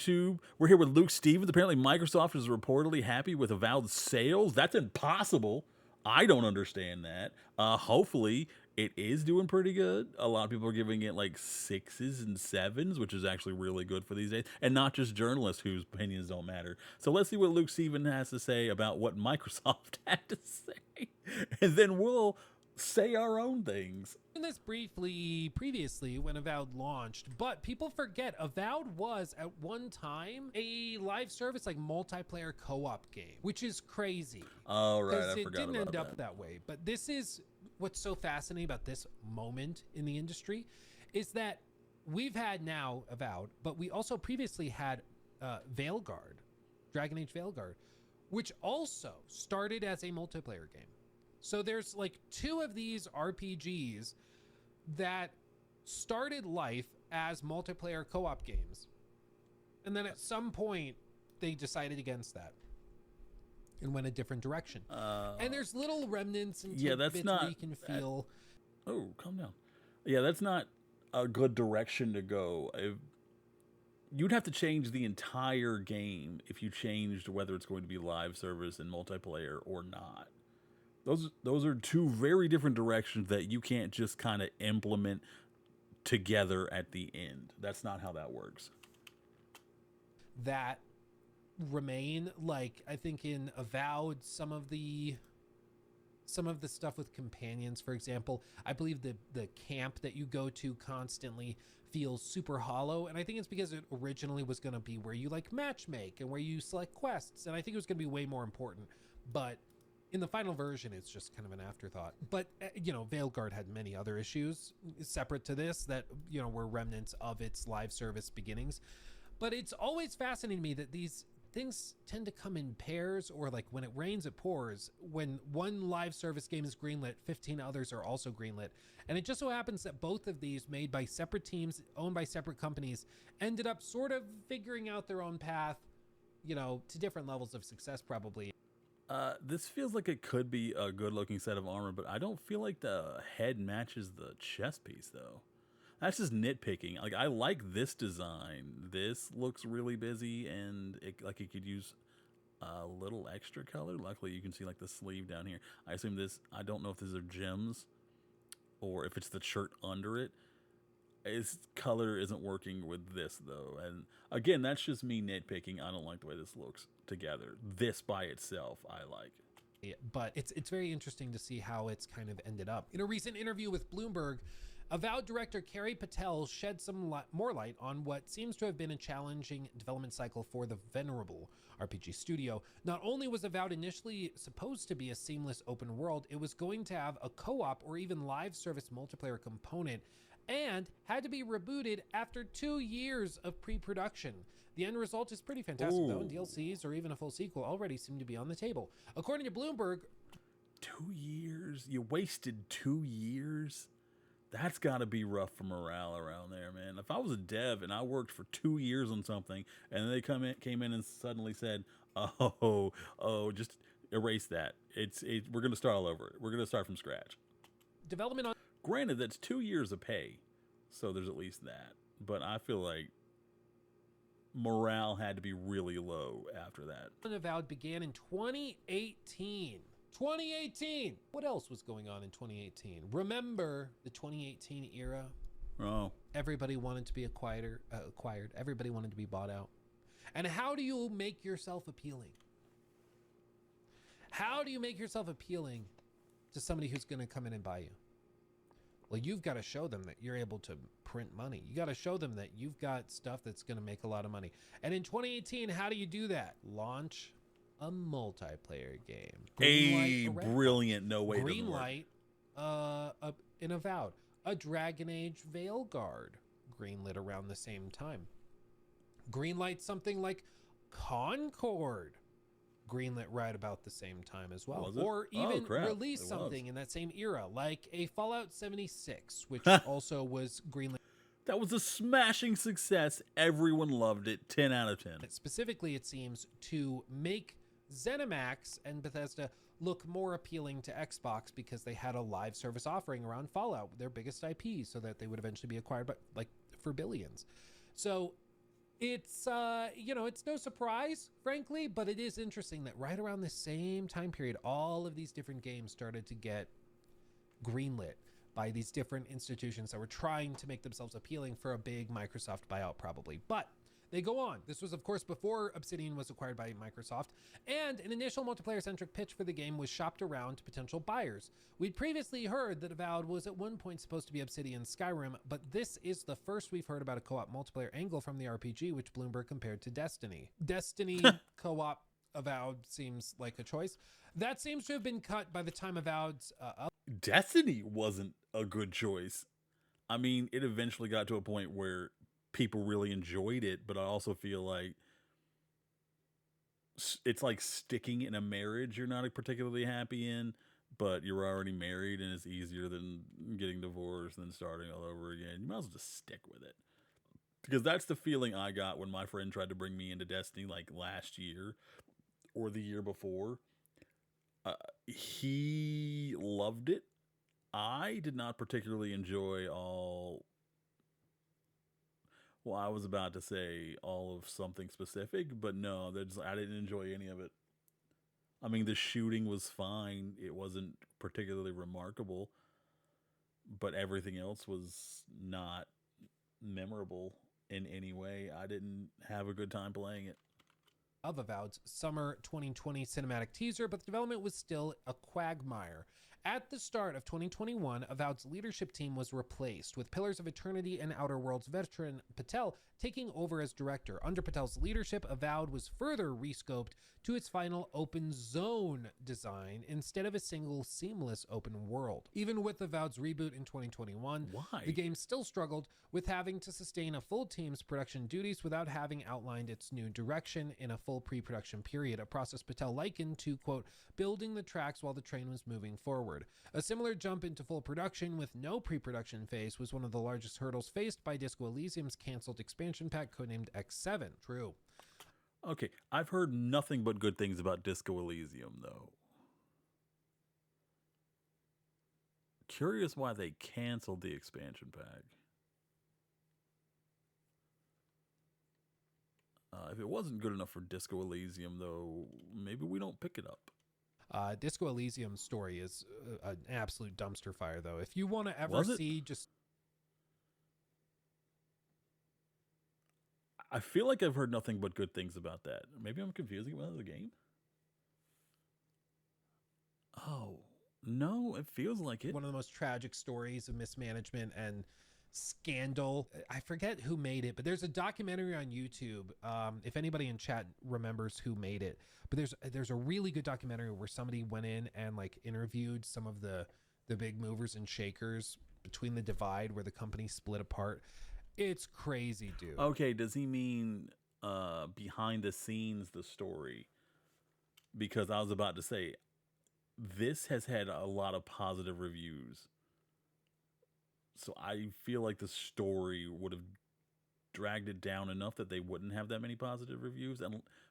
We're here with Luke Stevens. Apparently, Microsoft is reportedly happy with Avowed sales. That's impossible. I don't understand that. Hopefully, it is doing pretty good. A lot of people are giving it like sixes and sevens, which is actually really good for these days, and not just journalists whose opinions don't matter. So let's see what Luke Stevens has to say about what Microsoft had to say, and then we'll say our own things. This briefly previously when Avowed launched, but people forget Avowed was at one time a live service like multiplayer co-op game, which is crazy. Oh right, I it forgot didn't about end up that. that way. But this is what's so fascinating about this moment in the industry is that we've had now Avowed, but we also previously had Veilguard, Dragon Age Veilguard, which also started as a multiplayer game. So there's like two of these RPGs that started life as multiplayer co-op games. And then at some point they decided against that and went a different direction. And there's little remnants and tidbits where you can feel. Oh, calm down. Yeah, that's not a good direction to go. You'd have to change the entire game if you changed whether it's going to be live service and multiplayer or not. Those are two very different directions that you can't just kind of implement together at the end. That's not how that works. That remain, like I think in Avowed, some of the stuff with companions, for example, I believe the camp that you go to constantly feels super hollow, and I think it's because it originally was going to be where you like matchmake and where you select quests, and I think it was going to be way more important, but in the final version, it's just kind of an afterthought. But, Veilguard had many other issues separate to this that, were remnants of its live service beginnings. But it's always fascinating to me that these things tend to come in pairs, or like when it rains, it pours. When one live service game is greenlit, 15 others are also greenlit. And it just so happens that both of these, made by separate teams, owned by separate companies, ended up sort of figuring out their own path, to different levels of success probably. This feels like it could be a good-looking set of armor, but I don't feel like the head matches the chest piece, though. That's just nitpicking. Like, I like this design. This looks really busy, and it could use a little extra color. Luckily, you can see like the sleeve down here. I assume this. I don't know if these are gems or if it's the shirt under it. Its color isn't working with this though, and again, that's just me nitpicking. I don't like the way this looks together. This by itself, I like. But it's very interesting to see how it's kind of ended up. In a recent interview with Bloomberg, Avowed director Carrie Patel shed some more light on what seems to have been a challenging development cycle for the venerable RPG studio. Not only was Avowed initially supposed to be a seamless open world, it was going to have a co-op or even live service multiplayer component, and had to be rebooted after 2 years of pre-production. The end result is pretty fantastic, though, and DLCs or even a full sequel already seem to be on the table. According to Bloomberg, 2 years? You wasted 2 years? That's got to be rough for morale around there, man. If I was a dev and I worked for 2 years on something, and then they came in and suddenly said, "Oh, just erase that. We're going to start all over. We're going to start from scratch." Development on Granted, that's 2 years of pay, so there's at least that. But I feel like morale had to be really low after that. Avowed began in 2018. 2018! What else was going on in 2018? Remember the 2018 era? Oh. Everybody wanted to be acquired. Everybody wanted to be bought out. And how do you make yourself appealing? How do you make yourself appealing to somebody who's going to come in and buy you? Well, you've got to show them that you're able to print money. You got to show them that you've got stuff that's going to make a lot of money. And in 2018, how do you do that? Launch a multiplayer game. Brilliant. No way. Greenlight in Avowed. A Dragon Age Veilguard greenlit around the same time. Greenlight something like Concord greenlit right about the same time as well. Or even release something in that same era, like a Fallout 76, which also was greenlit. That was a smashing success. Everyone loved it. 10 out of 10. Specifically, it seems, to make ZeniMax and Bethesda look more appealing to Xbox because they had a live service offering around Fallout, their biggest IP, so that they would eventually be acquired for billions. So It's it's no surprise, frankly, but it is interesting that right around the same time period, all of these different games started to get greenlit by these different institutions that were trying to make themselves appealing for a big Microsoft buyout, probably. But they go on. This was, of course, before Obsidian was acquired by Microsoft, and an initial multiplayer-centric pitch for the game was shopped around to potential buyers. We'd previously heard that Avowed was at one point supposed to be Obsidian's Skyrim, but this is the first we've heard about a co-op multiplayer angle from the RPG, which Bloomberg compared to Destiny. Destiny co-op Avowed seems like a choice. That seems to have been cut by the time Avowed's Destiny wasn't a good choice. I mean, it eventually got to a point where people really enjoyed it, but I also feel like it's like sticking in a marriage you're not particularly happy in, but you're already married and it's easier than getting divorced and then starting all over again. You might as well just stick with it. Because that's the feeling I got when my friend tried to bring me into Destiny like last year or the year before. He loved it. I did not particularly enjoy all. Well, I was about to say all of something specific, but no, I didn't enjoy any of it. I mean, the shooting was fine. It wasn't particularly remarkable, but everything else was not memorable in any way. I didn't have a good time playing it. Of Avowed's summer 2020 cinematic teaser, but the development was still a quagmire. At the start of 2021, Avowed's leadership team was replaced, with Pillars of Eternity and Outer Worlds veteran Patel taking over as director. Under Patel's leadership, Avowed was further rescoped to its final open zone design instead of a single seamless open world. Even with Avowed's reboot in 2021, Why? the game still struggled with having to sustain a full team's production duties without having outlined its new direction in a full pre-production period, a process Patel likened to, quote, building the tracks while the train was moving forward. A similar jump into full production with no pre-production phase was one of the largest hurdles faced by Disco Elysium's canceled expansion pack codenamed X7. True. Okay, I've heard nothing but good things about Disco Elysium, though. Curious why they canceled the expansion pack. If it wasn't good enough for Disco Elysium, though, maybe we don't pick it up. Disco Elysium's story is an absolute dumpster fire, though. If you want to ever see just... I feel like I've heard nothing but good things about that. Maybe I'm confusing it with another game? Oh, no, it feels like it. One of the most tragic stories of mismanagement and scandal. I forget who made it, but there's a documentary on YouTube. If anybody in chat remembers who made it, but there's a really good documentary where somebody went in and like interviewed some of the big movers and shakers between the divide where the company split apart. It's crazy, dude. Okay, does he mean behind the scenes the story? Because I was about to say this has had a lot of positive reviews. So I feel like the story would have dragged it down enough that they wouldn't have that many positive reviews.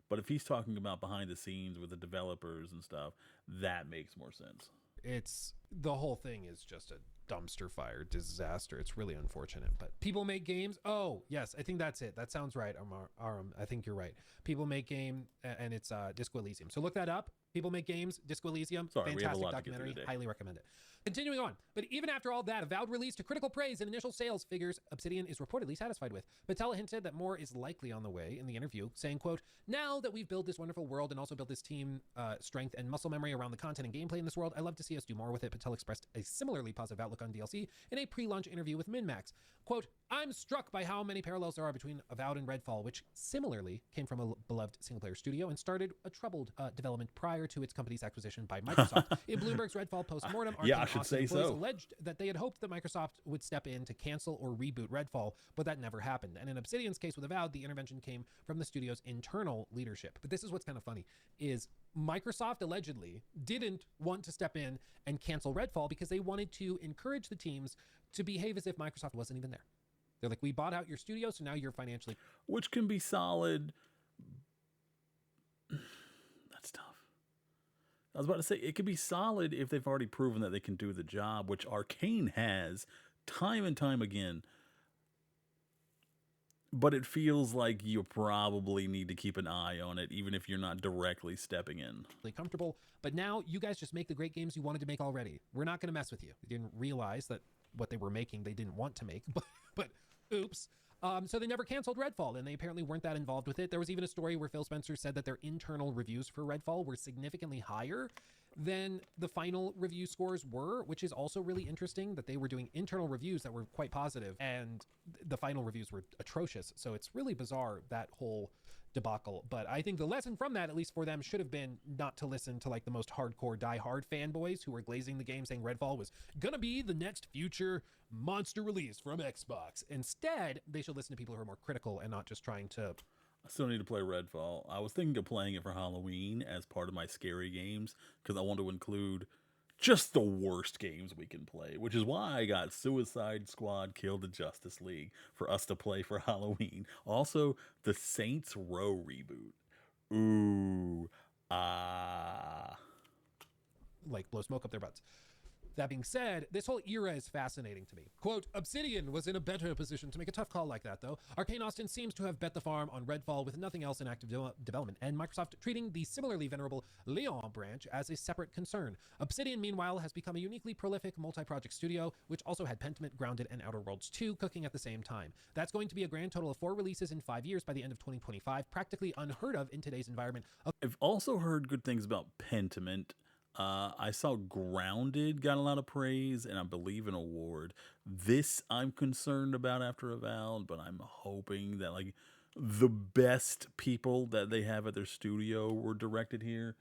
But if he's talking about behind the scenes with the developers and stuff, that makes more sense. It's the whole thing is just a dumpster fire disaster. It's really unfortunate, but people make games. Oh yes, I think that's it. That sounds right. Aram, I think you're right. People make game, and it's Disco Elysium. So look that up. People make games. Disco Elysium. Sorry, fantastic documentary. Highly recommend it. Continuing on, but even after all that, Avowed released to critical praise and initial sales figures Obsidian is reportedly satisfied with. Patel hinted that more is likely on the way in the interview, saying, quote, now that we've built this wonderful world and also built this team strength and muscle memory around the content and gameplay in this world, I'd love to see us do more with it. Patel expressed a similarly positive outlook on DLC in a pre-launch interview with MinMax. Quote, I'm struck by how many parallels there are between Avowed and Redfall, which similarly came from a beloved single-player studio and started a troubled development prior to its company's acquisition by Microsoft. In Bloomberg's Redfall post-mortem, yeah, I should say so. Alleged that they had hoped that Microsoft would step in to cancel or reboot Redfall, but that never happened. And in Obsidian's case with Avowed, the intervention came from the studio's internal leadership. But this is what's kind of funny, is Microsoft allegedly didn't want to step in and cancel Redfall because they wanted to encourage the teams to behave as if Microsoft wasn't even there. They're like, we bought out your studio, so now you're financially... Which can be solid. That's tough. I was about to say, it could be solid if they've already proven that they can do the job, which Arcane has time and time again. but it feels like you probably need to keep an eye on it, even if you're not directly stepping in. Comfortable, but now you guys just make the great games you wanted to make already. We're not going to mess with you. We didn't realize that what they were making they didn't want to make, but oops. So they never canceled Redfall, and they apparently weren't that involved with it. There was even a story where Phil Spencer said that their internal reviews for Redfall were significantly higher than the final review scores were, which is also really interesting, that they were doing internal reviews that were quite positive and the final reviews were atrocious. So it's really bizarre, that whole debacle. But I think the lesson from that, at least for them, should have been not to listen to like the most hardcore diehard fanboys who were glazing the game saying Redfall was gonna be the next future monster release from Xbox. Instead, they should listen to people who are more critical and not just trying to... I still need to play Redfall. I was thinking of playing it for Halloween as part of my scary games because I want to include just the worst games we can play, which is why I got Suicide Squad Kill the Justice League for us to play for Halloween. Also, the Saints Row reboot. Ooh, like blow smoke up their butts. That being said, this whole era is fascinating to me. Quote, Obsidian was in a better position to make a tough call like that, though. Arcane Austin seems to have bet the farm on Redfall with nothing else in active development, and Microsoft treating the similarly venerable Leon branch as a separate concern. Obsidian, meanwhile, has become a uniquely prolific multi-project studio, which also had Pentiment, Grounded, and Outer Worlds 2 cooking at the same time. That's going to be a grand total of 4 releases in 5 years by the end of 2025, practically unheard of in today's environment. I've also heard good things about Pentiment. I saw Grounded got a lot of praise and I believe an award. This I'm concerned about after Avowed, but I'm hoping that like the best people that they have at their studio were directed here.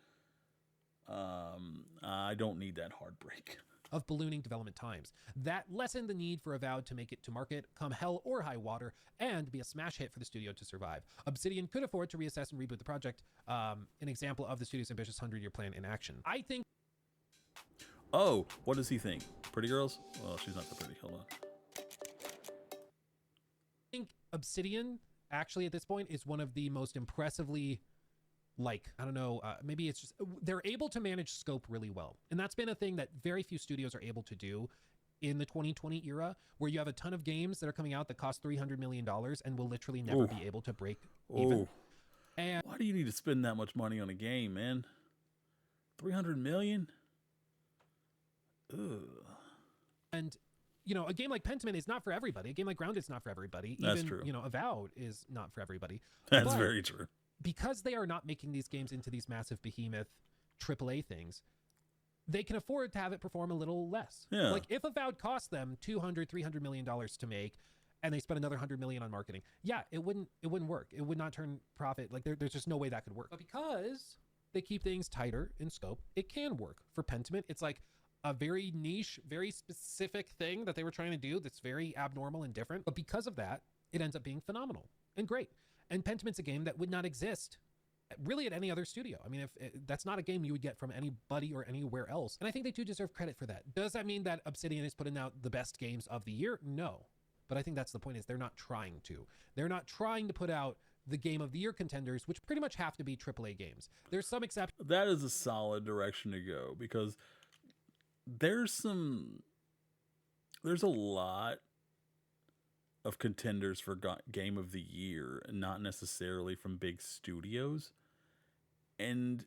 I don't need that heartbreak. Of ballooning development times. That lessened the need for Avowed to make it to market, come hell or high water, and be a smash hit for the studio to survive. Obsidian could afford to reassess and reboot the project, an example of the studio's ambitious 100-year plan in action. I think... Oh, what does he think? Pretty girls? Well, she's not the pretty. Hold on. I think Obsidian, actually at this point, is one of the most impressively... like, I don't know, maybe it's just, they're able to manage scope really well. And that's been a thing that very few studios are able to do in the 2020 era, where you have a ton of games that are coming out that cost $300 million and will literally never be able to break even. And why do you need to spend that much money on a game, man? 300 million? Ugh. And, you know, a game like Pentiment is not for everybody. A game like Grounded is not for everybody. That's Even, true. you know, Avowed is not for everybody. That's very true. Because they are not making these games into these massive behemoth AAA things, they can afford to have it perform a little less. Yeah. Like if Avowed cost them $200-300 million to make, and they spent another $100 million on marketing, yeah, it wouldn't work. It would not turn profit. Like there's just no way that could work. But because they keep things tighter in scope, it can work. For Pentiment, it's like a very niche, very specific thing that they were trying to do that's very abnormal and different. But because of that, it ends up being phenomenal and great. And Pentiment's a game that would not exist really at any other studio. I mean, if that's not a game you would get from anybody or anywhere else. And I think they do deserve credit for that. Does that mean that Obsidian is putting out the best games of the year? No. But I think that's the point, is they're not trying to. They're not trying to put out the game of the year contenders, which pretty much have to be AAA games. There's some exceptions. That is a solid direction to go, because there's a lot of contenders for game of the year, not necessarily from big studios, and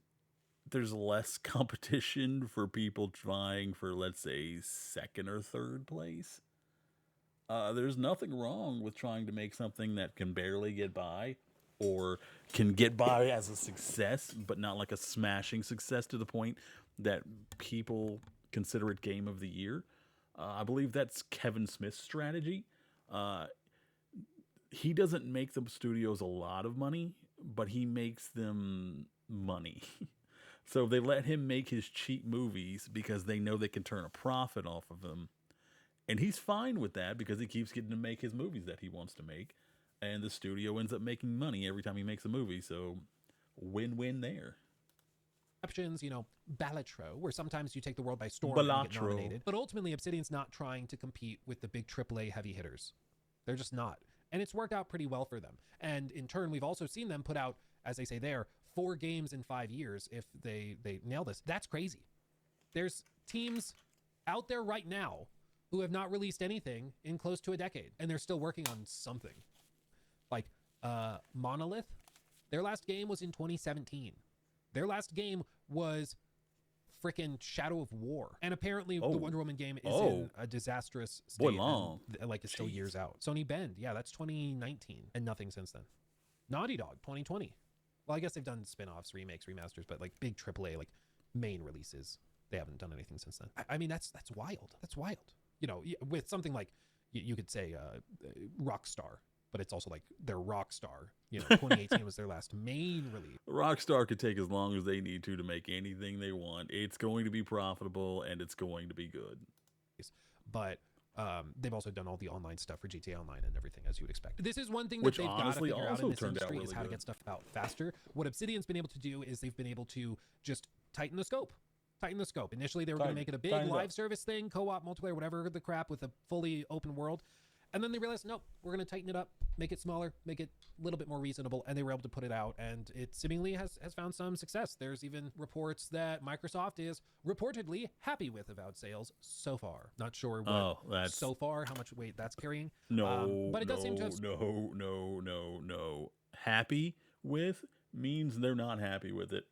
there's less competition for people vying for, let's say, second or third place. There's nothing wrong with trying to make something that can barely get by, or can get by as a success, but not like a smashing success to the point that people consider it game of the year. I believe that's Kevin Smith's strategy. He doesn't make the studios a lot of money, but he makes them money. So they let him make his cheap movies because they know they can turn a profit off of them. And he's fine with that because he keeps getting to make his movies that he wants to make. And the studio ends up making money every time he makes a movie. So win-win there. Exceptions, you know, Balatro, where sometimes you take the world by storm and get nominated. But ultimately, Obsidian's not trying to compete with the big AAA heavy hitters. They're just not. And it's worked out pretty well for them. And in turn, we've also seen them put out, as they say there, 4 games in 5 years if they nail this. That's crazy. There's teams out there right now who have not released anything in close to a decade, and they're still working on something. Like Monolith, their last game was in 2017. Their last game was frickin' Shadow of War. And apparently the Wonder Woman game is in a disastrous state. Boy, long. And, like, it's still years out. Sony Bend, yeah, that's 2019 and nothing since then. Naughty Dog, 2020. Well, I guess they've done spin-offs, remakes, remasters, but like big AAA, like main releases, they haven't done anything since then. I mean, that's wild. That's wild. You know, with something like, you could say Rockstar, but it's also like their Rockstar. You know, 2018 was their last main release. Rockstar could take as long as they need to make anything they want. It's going to be profitable and it's going to be good. But they've also done all the online stuff for GTA Online and everything, as you would expect. This is one thing that Which they've got to honestly figure out also in this turned out industry really is how to good. get stuff out faster. What Obsidian's been able to do is they've been able to just tighten the scope. Initially, they were going to make it a big live service thing, co-op, multiplayer, whatever the crap, with a fully open world. And then they realized, nope, we're going to tighten it up, make it smaller, make it a little bit more reasonable. And they were able to put it out. And it seemingly has found some success. There's even reports that Microsoft is reportedly happy with Avowed sales so far. Not sure what so far, how much weight that's carrying. But it does seem to have... No. Happy with means they're not happy with it.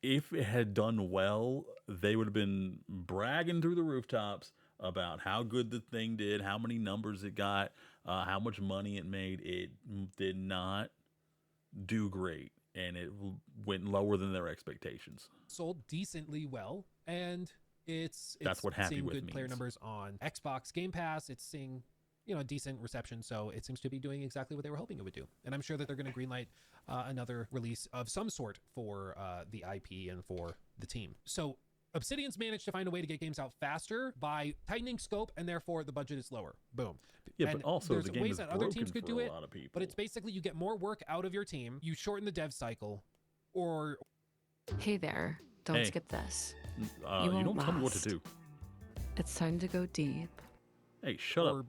If it had done well, they would have been bragging through the rooftops about how good the thing did, how many numbers it got, how much money it made. It did not do great, and it went lower than their expectations. Sold decently well, and it's that's what happy seeing with good means. Player numbers on Xbox Game Pass. It's seeing, you know, decent reception, so it seems to be doing exactly what they were hoping it would do. And I'm sure that they're going to greenlight another release of some sort for the IP and for the team. So Obsidian's managed to find a way to get games out faster by tightening scope, and therefore the budget is lower. Boom. Yeah, and but also there's the game ways is that other teams broken could for do a it, lot of people. but it's basically you get more work out of your team, you shorten the dev cycle, or... Hey there, don't skip this. You don't tell me what to do. It's time to go deep. Hey, shut up.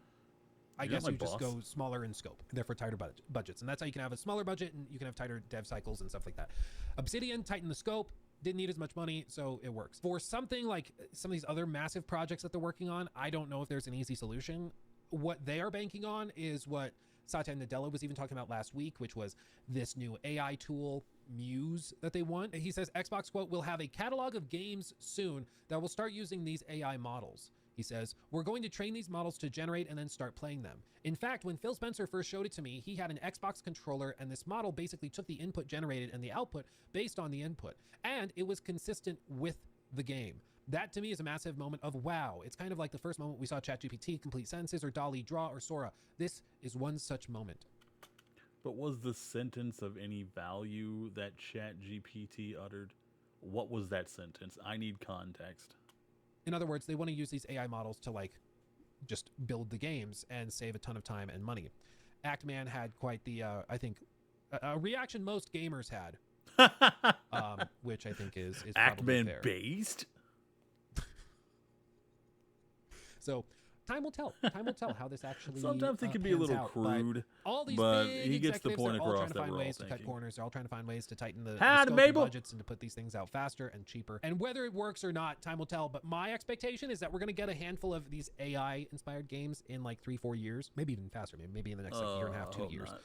I guess you just go smaller in scope, therefore tighter budgets. And that's how you can have a smaller budget and you can have tighter dev cycles and stuff like that. Obsidian tightened the scope, didn't need as much money, so it works. For something like some of these other massive projects that they're working on, I don't know if there's an easy solution. What they are banking on is what Satya Nadella was even talking about last week, which was this new AI tool, Muse, that they want. He says Xbox, quote, will have a catalog of games soon that will start using these AI models. He says, we're going to train these models to generate and then start playing them. In fact, when Phil Spencer first showed it to me, he had an Xbox controller and this model basically took the input generated and the output based on the input. And it was consistent with the game. That to me is a massive moment of wow. It's kind of like the first moment we saw ChatGPT complete sentences or DALL-E draw or Sora. This is one such moment. But was the sentence of any value that ChatGPT uttered? What was that sentence? I need context. In other words, they want to use these AI models to like just build the games and save a ton of time and money. Actman had quite the, I think, a reaction most gamers had, which I think is probably fair. Actman based? So time will tell. Time will tell how this actually Sometimes it can be a little out, crude, all these but big he gets the executives, point they're all across trying to that find we're all ways to cut thinking. corners. They're all trying to find ways to tighten the Had scope and Mabel. budgets and to put these things out faster and cheaper. And whether it works or not, time will tell. But my expectation is that we're going to get a handful of these AI-inspired games in like 3-4 years, maybe even faster, maybe in the next like year and a half, 2 years. Not.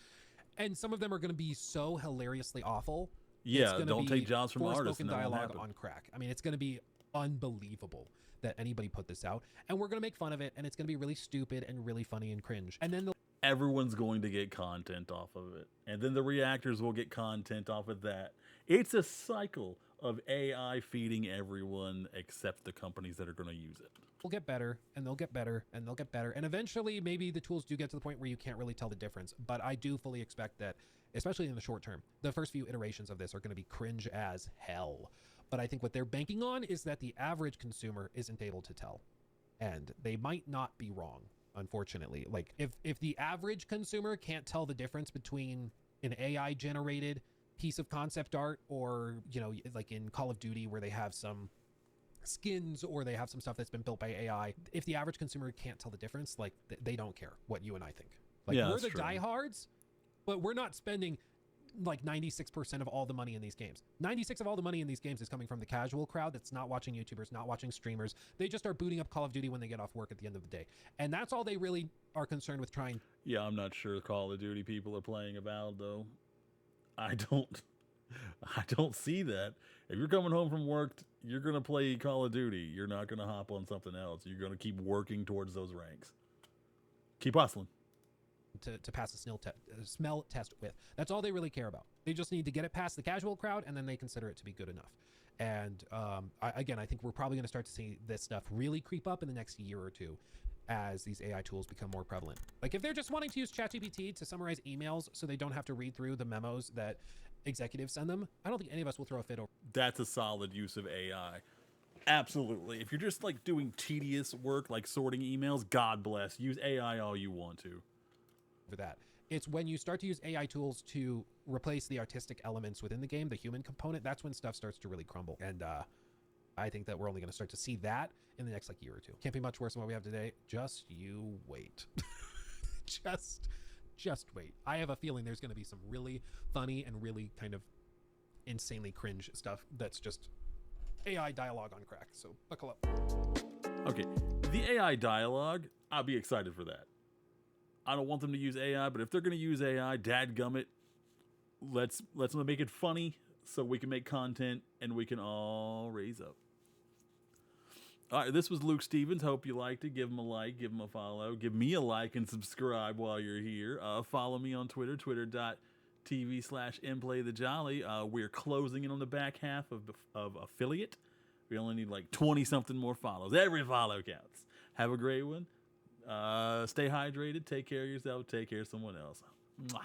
And some of them are going to be so hilariously awful. Yeah, don't take jobs from artists. Spoken dialogue on crack. I mean, it's going to be unbelievable that anybody put this out, and we're going to make fun of it, and it's going to be really stupid and really funny and cringe. And then everyone's going to get content off of it, and then the reactors will get content off of that. It's a cycle of AI feeding everyone except the companies that are going to use it. Will get better, and they'll get better, and they'll get better, and eventually maybe the tools do get to the point where you can't really tell the difference. But I do fully expect that, especially in the short term, the first few iterations of this are going to be cringe as hell. But I think what they're banking on is that the average consumer isn't able to tell. And they might not be wrong, unfortunately. Like, if the average consumer can't tell the difference between an AI-generated piece of concept art or, you know, like in Call of Duty where they have some skins or they have some stuff that's been built by AI, if the average consumer can't tell the difference, like, they don't care what you and I think. Like, yeah, we're the true. diehards, but we're not spending like 96% of all the money in these games. 96 of all the money in these games is coming from the casual crowd that's not watching YouTubers, not watching streamers. They just are booting up Call of Duty when they get off work at the end of the day. And that's all they really are concerned with trying. Yeah, I'm not sure Call of Duty people are playing Avowed though. I don't see that. If you're coming home from work, you're going to play Call of Duty. You're not going to hop on something else. You're going to keep working towards those ranks. Keep hustling. To pass a smell test with. That's all they really care about. They just need to get it past the casual crowd, and then they consider it to be good enough. And I think we're probably going to start to see this stuff really creep up in the next year or two as these AI tools become more prevalent. Like if they're just wanting to use ChatGPT to summarize emails so they don't have to read through the memos that executives send them, I don't think any of us will throw a fit over. That's a solid use of AI. Absolutely. If you're just like doing tedious work like sorting emails, God bless. Use AI all you want to. For that. It's when you start to use AI tools to replace the artistic elements within the game, the human component, that's when stuff starts to really crumble. And I think that we're only going to start to see that in the next like year or two. Can't be much worse than what we have today. Just you wait. just wait. I have a feeling there's going to be some really funny and really kind of insanely cringe stuff that's just AI dialogue on crack. So buckle up. Okay, the AI dialogue, I'll be excited for that. I don't want them to use AI, but if they're going to use AI, dadgummit, let's make it funny so we can make content and we can all raise up. All right, this was Luke Stevens. Hope you liked it. Give him a like, give him a follow. Give me a like and subscribe while you're here. Follow me on Twitter, twitter.tv/mplaythejolly. We're closing in on the back half of affiliate. We only need like 20-something more follows. Every follow counts. Have a great one. Stay hydrated. Take care of yourself. Take care of someone else. Mwah.